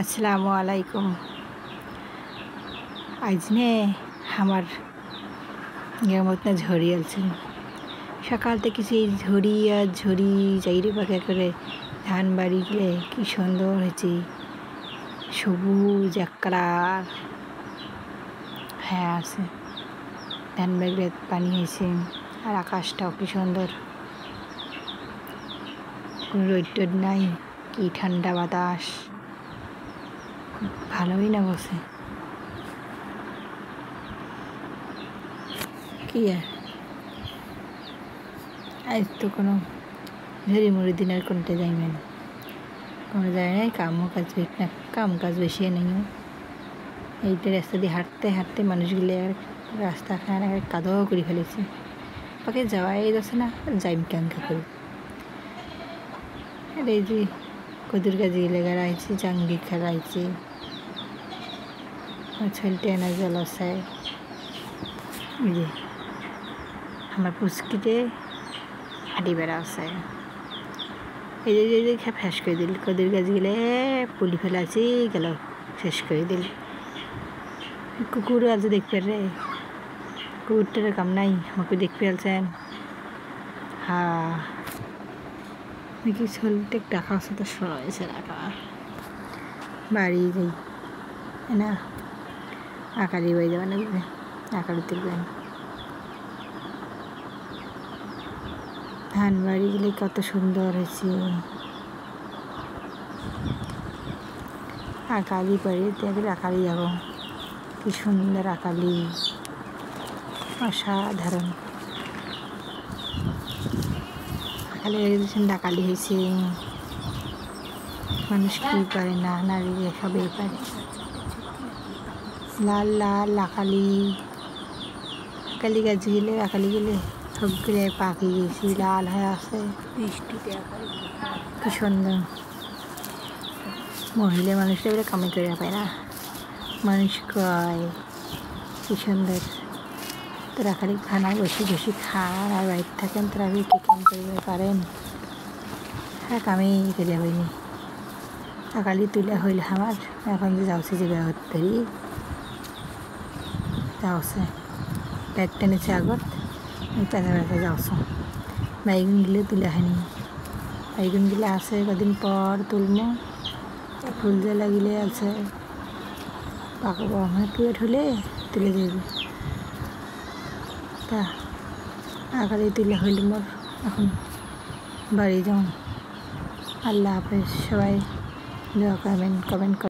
আসসালামু আলাইকুম। আজ নে আমার মতন ঝড়ি আছে সকাল থেকে সেই ঝড়ি আর ঝড়ি চাইরে পাখা করে ধান বাড়ি গেলে কি সুন্দর হয়েছে, সবুজ এক কালার হ্যাঁ আছে। ধান বাড়িতে পানি হয়েছে আর আকাশটাও কি সুন্দর, কোনো রোদ টোদ নাই, কি ঠান্ডা বাতাস, ভালোই না বসে কি আর। আজ তো কোনো ঝড়ি মুড়ি দিনের কোনটা যাইবে না, কোনো যায় নাই, কাম কাজ বেশি নেই। এইটা রাস্তা দিয়ে হাঁটতে হাঁটতে মানুষগুলো আর রাস্তা খান কাদাও করে ফেলেছে, ওকে যাওয়াই যাচ্ছে না, যাইম ক্যাঙ্কা করি। আর এই যে কদুর গাছ লেগে রাইছে, জাঙ্গি খেলাইছে, ছেলটে এনে জল আছে। এই যে আমার পুচকিতে হাঁটি বেড়া আছে, এই যে ফ্যাস করে দিল। কদুর গাছ গেলে পুলি ফেলাছি গেল, শেষ করে দিল। কুকুর আজ দেখবে রে, কুকুরটার কাম নাই, আমাকে দেখতে ফেলছেন। হ্যাঁ দেখি ছেলেটা ডাকা আছে, তো শোনা হয়েছে ডাকা। বাড়ি যাই না, আকালি বাড়ি যাবেন, আকালি তুলবেন। ধান বাড়ি গেলে কত সুন্দর হয়েছে, আকালি বাড়িতে গেলে আকালি যাব, কি সুন্দর আকালি, অসাধারণ। আকালি বাড়ি দিয়েছেন, ডাকালি হয়েছে। মানুষ কি পারে না, নারীরা সবই পারে। লাল লাল আকালি, আকালি গাছ গেলে আকালি গেলে সবগুলো পাখি গেছি, লাল হয়ে আছে, বৃষ্টিতে কি সুন্দর। মহিলা মানুষরা বলে কামাই করে পায় না, মানুষ কয় কি সুন্দর। তোরা খালি খানা বসে বসে খান আর বাইরে থাকেন, তোরা কি কাম করতে পারেন? হ্যাঁ কামই করে হয়নি, আকালি তুলে হইল আমার। এখন যে যাওছে যে ব্যবহার ধরি যাওছে, ব্যাগ টেনেছে আগত, পেঁচা পেঁচা যাওছ। বাইগুন গিলে তুলে হয়নি, বাইগুন গিলে আছে কদিন পর তুলবো। ফুল যে লাগিলে আছে, পাকাবো আমার পেট হলে তুলে যাবে। তা আকালি তুলে হইল মোর, এখন বাড়ি যাও। আল্লাহ হাফেজ, সবাই দোয়া করবেন, কমেন্ট করবেন।